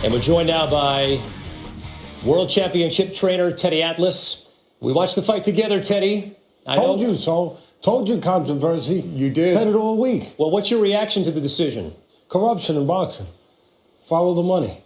And we're joined now by World Championship trainer Teddy Atlas. We watched the fight together, Teddy. Told you so. Told you controversy. You did. Said it all week. Well, what's your reaction to the decision? Corruption in boxing. Follow the money.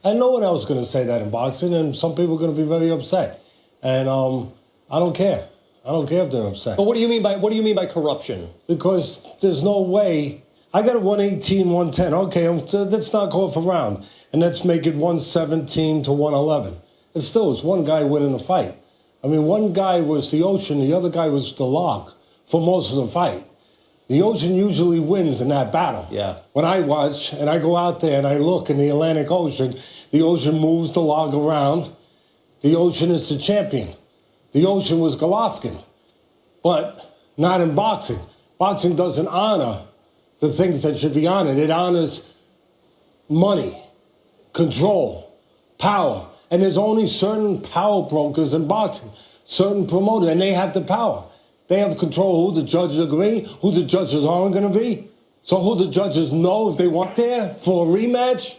And no one else is going to say that in boxing, and some people are going to be very upset. And I don't care. I don't care if they're upset. But what do you mean by corruption? Because there's no way. I got a 118, 110. Okay, let's not go for round. And let's make it 117 to 111. It still is one guy winning the fight. I mean, one guy was the ocean, the other guy was the log for most of the fight. The ocean usually wins in that battle. Yeah. When I watch and I go out there and I look in the Atlantic Ocean, the ocean moves the log around. The ocean is the champion. The ocean was Golovkin. But not in boxing. Boxing doesn't honor the things that should be honored. It honors money, control, power. And there's only certain power brokers in boxing, certain promoters, and they have the power. They have control who the judges agree, who the judges aren't going to be. So who the judges know if they want there for a rematch.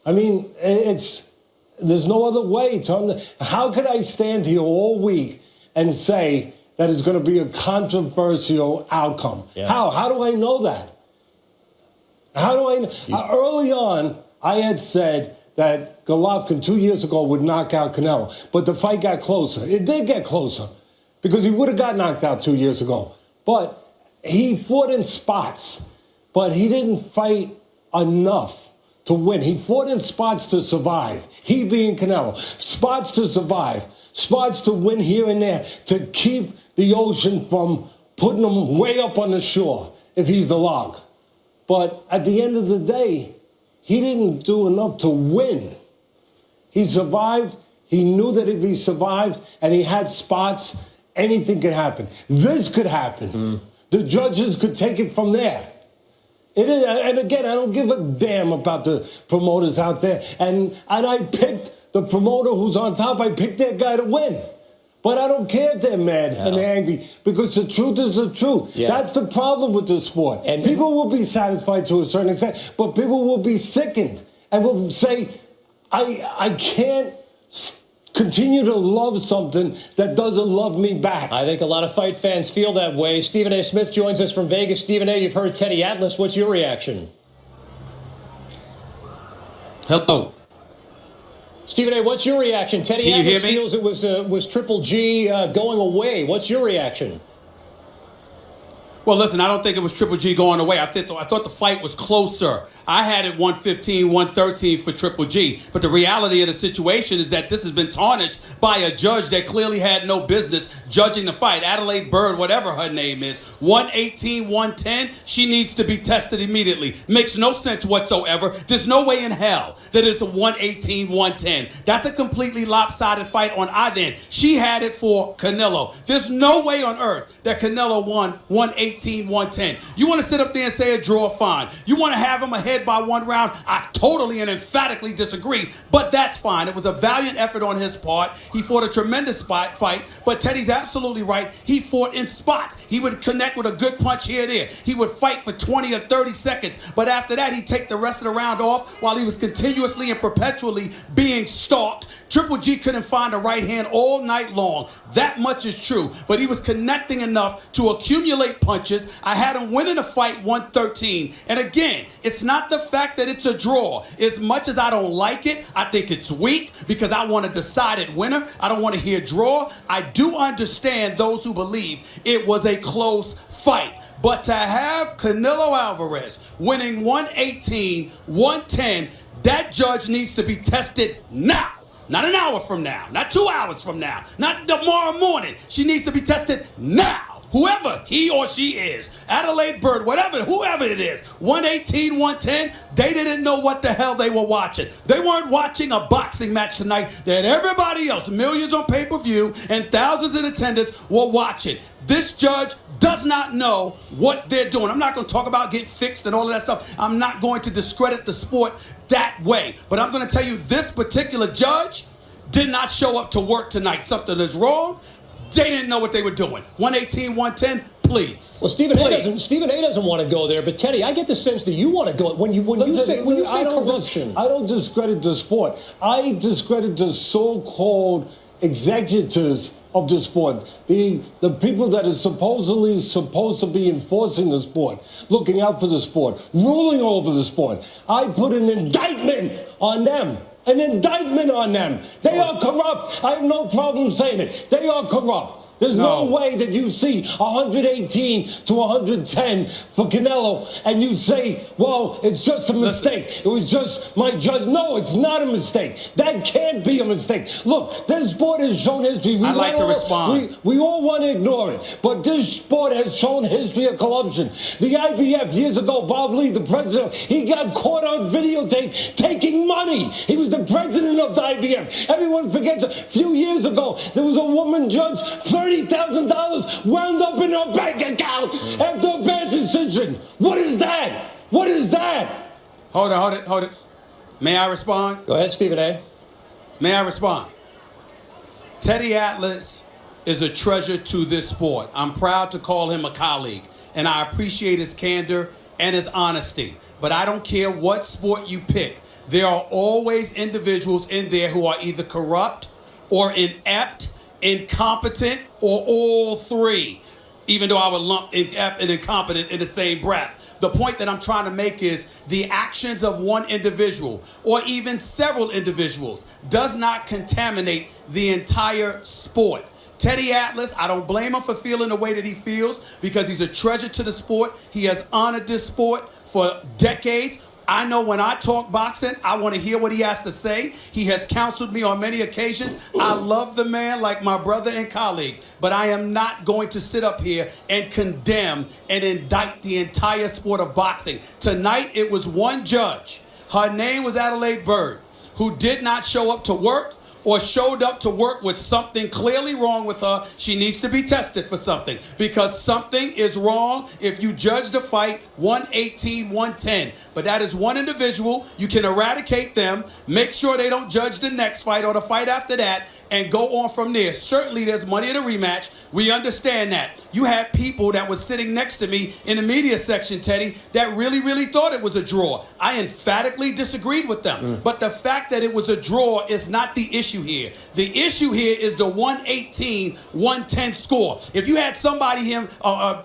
I mean, there's no other way to. How could I stand here all week and say that it's going to be a controversial outcome? Yeah. How do I know that? How do I know? Early on, I had said that Golovkin 2 years ago would knock out Canelo, but the fight got closer. It did get closer because he would have got knocked out 2 years ago. But he fought in spots, but he didn't fight enough to win. He fought in spots to survive. He being Canelo. Spots to survive. Spots to win here and there, to keep the ocean from putting him way up on the shore if he's the log. But at the end of the day, he didn't do enough to win. He survived. He knew that if he survived and he had spots, anything could happen. This could happen. The judges could take it from there. It is, and again, I don't give a damn about the promoters out there. And I picked the promoter who's on top. I picked that guy to win. But I don't care if they're mad and they're angry, because the truth is the truth. Yeah. That's the problem with the sport. And people will be satisfied to a certain extent, but people will be sickened and will say, I can't continue to love something that doesn't love me back. I think a lot of fight fans feel that way. Stephen A. Smith joins us from Vegas. Stephen A., you've heard Teddy Atlas. What's your reaction? Hello. Stephen A., what's your reaction? Teddy Atlas feels it was Triple G going away. What's your reaction? Well, listen, I don't think it was Triple G going away. I thought the fight was closer. I had it 115, 113 for Triple G. But the reality of the situation is that this has been tarnished by a judge that clearly had no business judging the fight. Adelaide Bird, whatever her name is, 118, 110, she needs to be tested immediately. Makes no sense whatsoever. There's no way in hell that it's a 118, 110. That's a completely lopsided fight on either end. She had it for Canelo. There's no way on earth that Canelo won 118, 110. You want to sit up there and say a draw, fine. You want to have him ahead by one round, I totally and emphatically disagree, but that's fine. It was a valiant effort on his part. He fought a tremendous fight, but Teddy's absolutely right. He fought in spots. He would connect with a good punch here or there. He would fight for 20 or 30 seconds, but after that, he'd take the rest of the round off while he was continuously and perpetually being stalked. Triple G couldn't find a right hand all night long. That much is true, but he was connecting enough to accumulate punches. I had him winning the fight 113, and again, it's not the fact that it's a draw. As much as I don't like it, I think it's weak because I want a decided winner. I don't want to hear draw. I do understand those who believe it was a close fight. But to have Canelo Alvarez winning 118, 110, that judge needs to be tested now. Not an hour from now, not 2 hours from now, not tomorrow morning. She needs to be tested now. Whoever he or she is, Adelaide Bird, whoever it is, 118, 110, they didn't know what the hell they were watching. They weren't watching a boxing match tonight that everybody else, millions on pay-per-view and thousands in attendance, were watching. This judge does not know what they're doing. I'm not going to talk about getting fixed and all of that stuff. I'm not going to discredit the sport that way. But I'm going to tell you, this particular judge did not show up to work tonight. Something is wrong. They didn't know what they were doing. 118, 110, Please. Well, Stephen A. doesn't want to go there, but Teddy, I get the sense that you want to go. When you say corruption, I don't discredit the sport. I discredit the so-called executors of the sport, the people that are supposedly supposed to be enforcing the sport, looking out for the sport, ruling over the sport. I put an indictment on them. An indictment on them. They are corrupt. I have no problem saying it. They are corrupt. There's no way that you see 118 to 110 for Canelo and you say, well, it's just a mistake. It was just my judge. No, it's not a mistake. That can't be a mistake. Look, this sport has shown history. I'd like to respond. We all want to ignore it, but this sport has shown history of corruption. The IBF, years ago, Bob Lee, the president, he got caught on videotape taking money. He was the president of the IBF. Everyone forgets a few years ago, there was a woman judge, $30,000 wound up in her bank account after a bad decision. What is that? What is that? Hold it. May I respond? Go ahead, Stephen A. May I respond? Teddy Atlas is a treasure to this sport. I'm proud to call him a colleague, and I appreciate his candor and his honesty. But I don't care what sport you pick. There are always individuals in there who are either corrupt or inept, incompetent, or all three, even though I would lump inept and incompetent in the same breath. The point that I'm trying to make is the actions of one individual or even several individuals does not contaminate the entire sport. Teddy Atlas, I don't blame him for feeling the way that he feels because he's a treasure to the sport. He has honored this sport for decades. I know when I talk boxing, I want to hear what he has to say. He has counseled me on many occasions. I love the man like my brother and colleague, but I am not going to sit up here and condemn and indict the entire sport of boxing. Tonight, it was one judge. Her name was Adelaide Bird, who did not show up to work or showed up to work with something clearly wrong with her. She needs to be tested for something because something is wrong if you judge the fight 118, 110. But that is one individual. You can eradicate them, make sure they don't judge the next fight or the fight after that, and go on from there. Certainly there's money in a rematch. We understand that. You had people that was sitting next to me in the media section, Teddy, that really thought it was a draw. I emphatically disagreed with them. But the fact that it was a draw is not the issue here. The issue here is the 118, 110 score. If you had somebody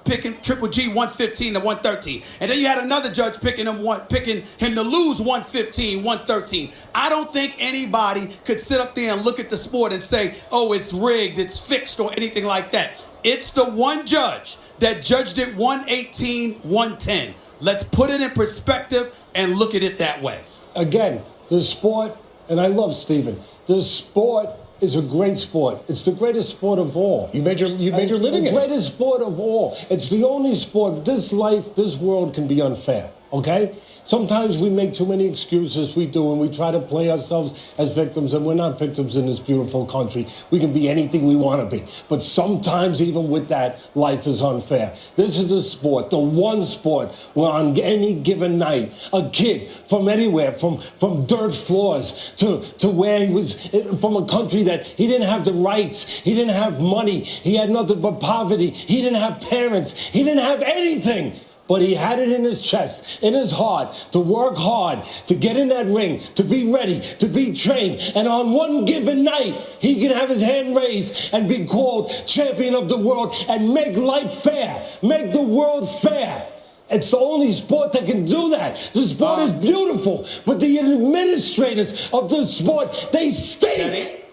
picking Triple G 115 to 113, and then you had another judge picking him to lose 115, 113, I don't think anybody could sit up there and look at the sport and say, oh, it's rigged, it's fixed, or anything like that. It's the one judge that judged it 118, 110. Let's put it in perspective and look at it that way. Again, the sport, and I love Stephen, the sport is a great sport. It's the greatest sport of all. You made your living in it. The greatest sport of all. It's the only sport. This life, this world can be unfair, okay? Sometimes we make too many excuses, we do, and we try to play ourselves as victims, and we're not victims in this beautiful country. We can be anything we want to be. But sometimes, even with that, life is unfair. This is the sport, the one sport where on any given night, a kid from anywhere, from dirt floors to where he was from a country that he didn't have the rights, he didn't have money, he had nothing but poverty, he didn't have parents, he didn't have anything. But he had it in his chest, in his heart, to work hard, to get in that ring, to be ready, to be trained. And on one given night, he can have his hand raised and be called champion of the world and make life fair, make the world fair. It's the only sport that can do that. The sport is beautiful, but the administrators of the sport, they stink.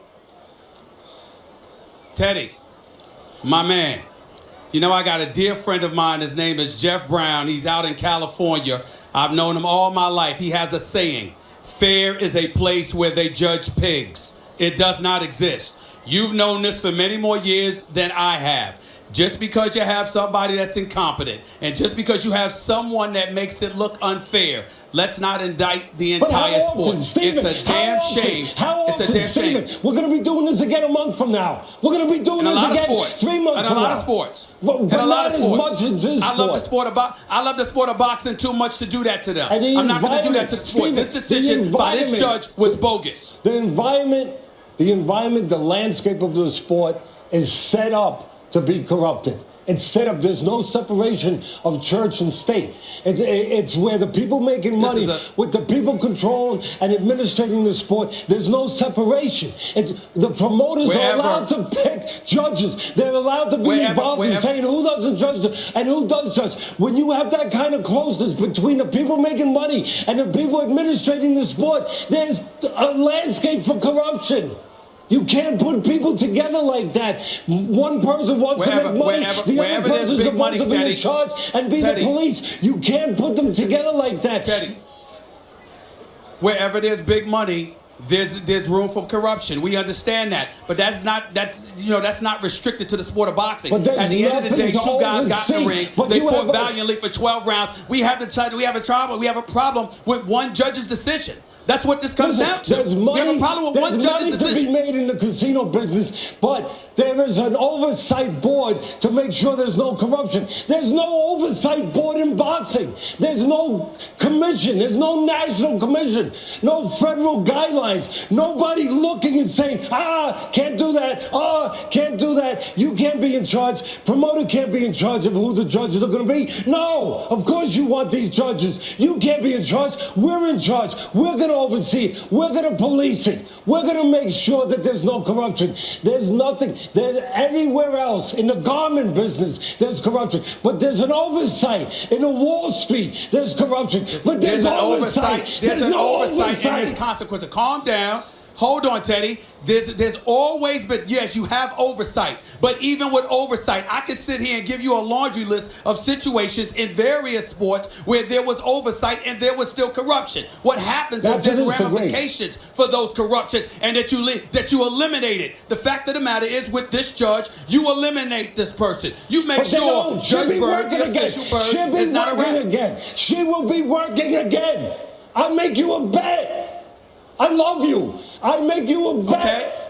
Teddy, my man. You know, I got a dear friend of mine. His name is Jeff Brown. He's out in California. I've known him all my life. He has a saying, fair is a place where they judge pigs. It does not exist. You've known this for many more years than I have. Just because you have somebody that's incompetent and just because you have someone that makes it look unfair, let's not indict the entire sport. Stephen, it's a damn shame. How often, it's a damn Stephen? shame. We're going to be doing this again a month from now. We're going to be doing this again 3 months from now. In a lot of sports. But not as much as this sport. I love the sport of boxing too much to do that to them. And I'm not going to do that to the sport. Stephen, this decision by this judge was bogus. The environment, the landscape of the sport is set up to be corrupted. It's set up. There's no separation of church and state. It's where the people making money with the people controlling and administrating the sport. There's no separation. The promoters are allowed to pick judges. They're allowed to be involved in saying who doesn't judge and who does judge. When you have that kind of closeness between the people making money and the people administrating the sport, there's a landscape for corruption. You can't put people together like that. One person wants to make money, the other person's supposed to be in charge and be the police. You can't put them together like that. Teddy, wherever there's big money, there's room for corruption. We understand that, but that's not restricted to the sport of boxing. At the end of the day, two guys got in the ring. They fought valiantly for 12 rounds. We have a problem with one judge's decision. That's what this comes down to. There's money, we have a problem with one judge's decision. to be made in the casino business, but there is an oversight board to make sure there's no corruption. There's no oversight board in boxing. There's no commission. There's no national commission. No federal guidelines. Nobody looking and saying, can't do that. Can't do that. You can't be in charge. Promoter can't be in charge of who the judges are going to be. No, of course you want these judges. You can't be in charge. We're in charge. We're going to oversee it. We're going to police it. We're going to make sure that there's no corruption. There's nothing. There's everywhere else in the garment business, there's corruption. But there's an oversight. In the Wall Street, there's corruption. But there's an oversight. There's no oversight. And there's consequences. Calm down. Hold on, Teddy. There's always been, yes, you have oversight. But even with oversight, I could sit here and give you a laundry list of situations in various sports where there was oversight and there was still corruption. What happens is there's ramifications for those corruptions and that you eliminate it. The fact of the matter is, with this judge, you eliminate this person. You make sure Judge Bird, is not around. She will be working again. I'll make you a bet. I love you. I make you a bet. Okay.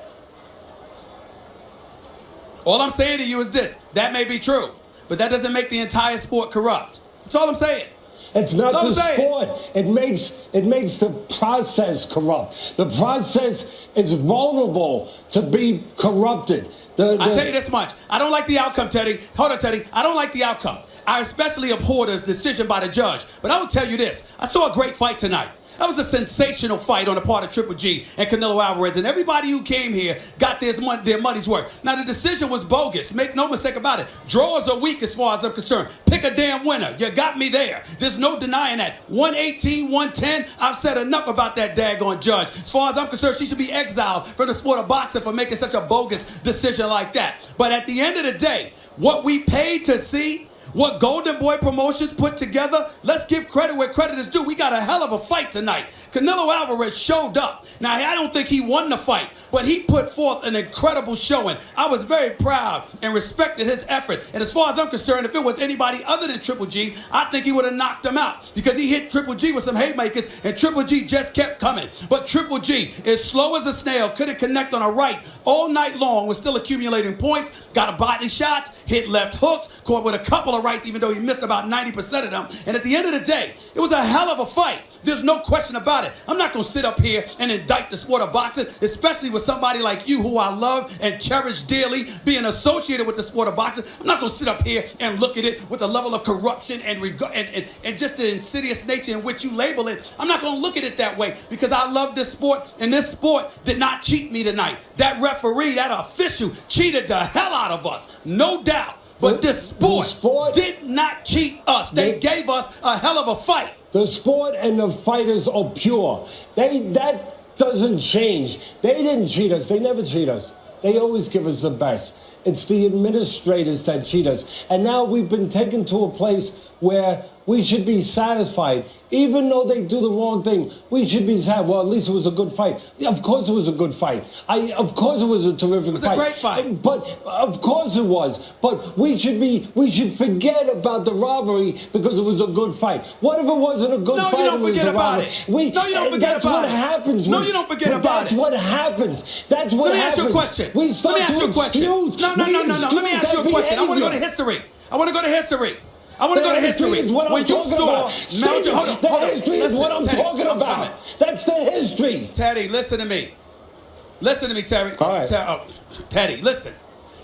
All I'm saying to you is this. That may be true, but that doesn't make the entire sport corrupt. That's all I'm saying. It's not the sport. It makes the process corrupt. The process is vulnerable to be corrupted. I'll tell you this much. I don't like the outcome, Teddy. Hold on, Teddy. I don't like the outcome. I especially abhor the decision by the judge. But I will tell you this. I saw a great fight tonight. That was a sensational fight on the part of Triple G and Canelo Alvarez, and everybody who came here got their money's worth. Now, the decision was bogus. Make no mistake about it. Draws are weak as far as I'm concerned. Pick a damn winner. You got me there. There's no denying that. 118, 110, I've said enough about that daggone judge. As far as I'm concerned, she should be exiled from the sport of boxing for making such a bogus decision like that. But at the end of the day, what we paid to see, what Golden Boy Promotions put together, let's give credit where credit is due. We got a hell of a fight tonight. Canelo Alvarez showed up. Now, I don't think he won the fight, but he put forth an incredible showing. I was very proud and respected his effort. And as far as I'm concerned, if it was anybody other than Triple G, I think he would have knocked him out because he hit Triple G with some haymakers, and Triple G just kept coming. But Triple G, as slow as a snail, couldn't connect on a right all night long, was still accumulating points, got a body shots, hit left hooks, caught with a couple of rights, even though he missed about 90% of them. And at the end of the day, it was a hell of a fight. There's no question about it. I'm not going to sit up here and indict the sport of boxing, especially with somebody like you who I love and cherish dearly, being associated with the sport of boxing. I'm not going to sit up here and look at it with a level of corruption and just the insidious nature in which you label it. I'm not going to look at it that way because I love this sport, and this sport did not cheat me tonight. That referee, that official, cheated the hell out of us, no doubt. But this sport did not cheat us. They gave us a hell of a fight. The sport and the fighters are pure. That doesn't change. They didn't cheat us. They never cheat us. They always give us the best. It's the administrators that cheat us. And now we've been taken to a place where we should be satisfied. Even though they do the wrong thing, we should be sad. Well, at least it was a good fight. Yeah, of course it was a good fight. Of course it was a terrific fight. It was a great fight. But of course it was. But we should forget about the robbery because it was a good fight. What if it wasn't a good fight? No, you don't forget about it. No, you don't forget about it. That's what happens. No, you don't forget about it. That's what happens. That's what happens. Let me ask you a question. We start to excuse. No. Let me ask you a question. I want to go to history. When you saw History is what I'm talking about. That's the history. Teddy, listen to me. Listen to me, Terry. All right. Teddy, listen.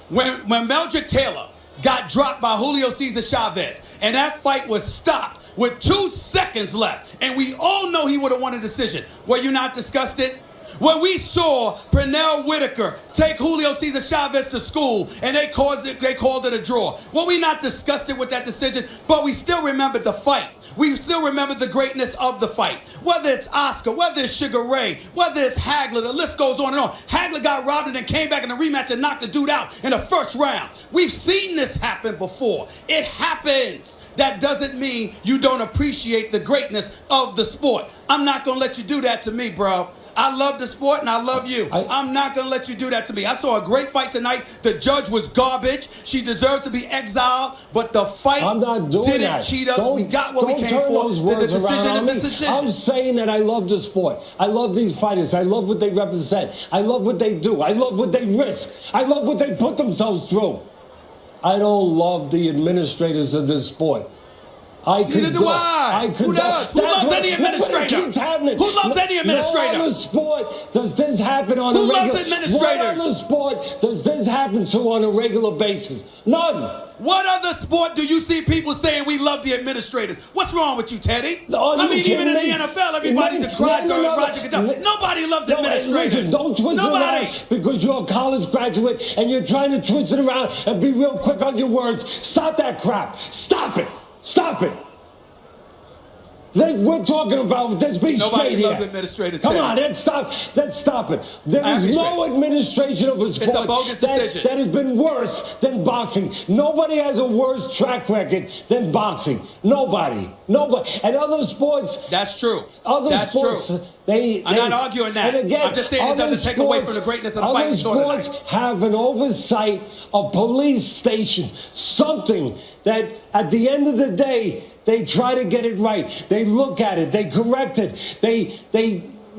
When Meldrick Taylor got dropped by Julio Cesar Chavez, and that fight was stopped with 2 seconds left, and we all know he would have won a decision. Were you not disgusted? When we saw Pernell Whitaker take Julio Cesar Chavez to school and they called it a draw. Were we not disgusted with that decision? But we still remembered the fight. We still remember the greatness of the fight. Whether it's Oscar, whether it's Sugar Ray, whether it's Hagler, the list goes on and on. Hagler got robbed and then came back in the rematch and knocked the dude out in the first round. We've seen this happen before. It happens. That doesn't mean you don't appreciate the greatness of the sport. I'm not going to let you do that to me, bro. I love the sport and I love you. I'm not going to let you do that to me. I saw a great fight tonight. The judge was garbage. She deserves to be exiled, but the fight didn't cheat us. We got what we came for. The decision is the decision. I'm saying that I love the sport. I love these fighters. I love what they represent. I love what they do. I love what they risk. I love what they put themselves through. I don't love the administrators of this sport. Neither do I. Who does? Who loves any administrator? Who loves any administrator? No other sport does this happen on a regular basis. Who loves administrators? What other sport does this happen to on a regular basis? None. What other sport do you see people saying we love the administrators? What's wrong with you, Teddy? No, I mean, even in the NFL, everybody decries Roger Goodell. Nobody loves administrators. Listen, don't twist it around because you're a college graduate and you're trying to twist it around and be real quick on your words. Stop that crap. Stop it. Stop it. We're talking about, let's be straight here. Nobody loves administrators. Come on, let's stop it. There is no administration of a sport that has been worse than boxing. Nobody has a worse track record than boxing. Nobody. And other sports. That's true. Other sports. True. I'm not arguing that. And again, I'm just saying it doesn't take away from the greatness of the fight. Other sports have an oversight, a police station, something that at the end of the day, they try to get it right. They look at it. They correct it. They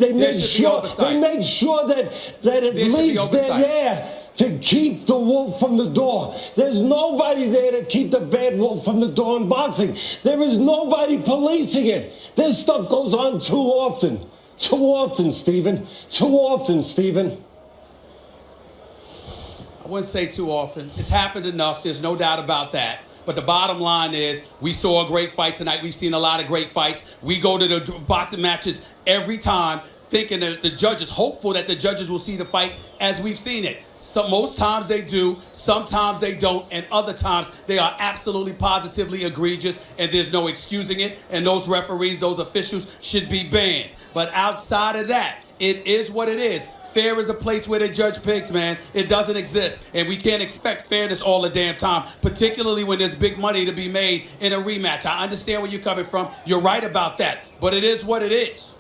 make sure that at least they're there to keep the wolf from the door. There's nobody there to keep the bad wolf from the door in boxing. There is nobody policing it. This stuff goes on too often. Too often, Stephen. Too often, Stephen. I wouldn't say too often. It's happened enough. There's no doubt about that. But the bottom line is we saw a great fight tonight. We've seen a lot of great fights. We go to the boxing matches every time thinking that the judges, hopeful that the judges will see the fight as we've seen it. So most times they do, sometimes they don't, and other times they are absolutely positively egregious and there's no excusing it, and those referees, those officials should be banned. But outside of that, it is what it is. Fair is a place where they judge pigs, man. It doesn't exist. And we can't expect fairness all the damn time, particularly when there's big money to be made in a rematch. I understand where you're coming from. You're right about that. But it is what it is.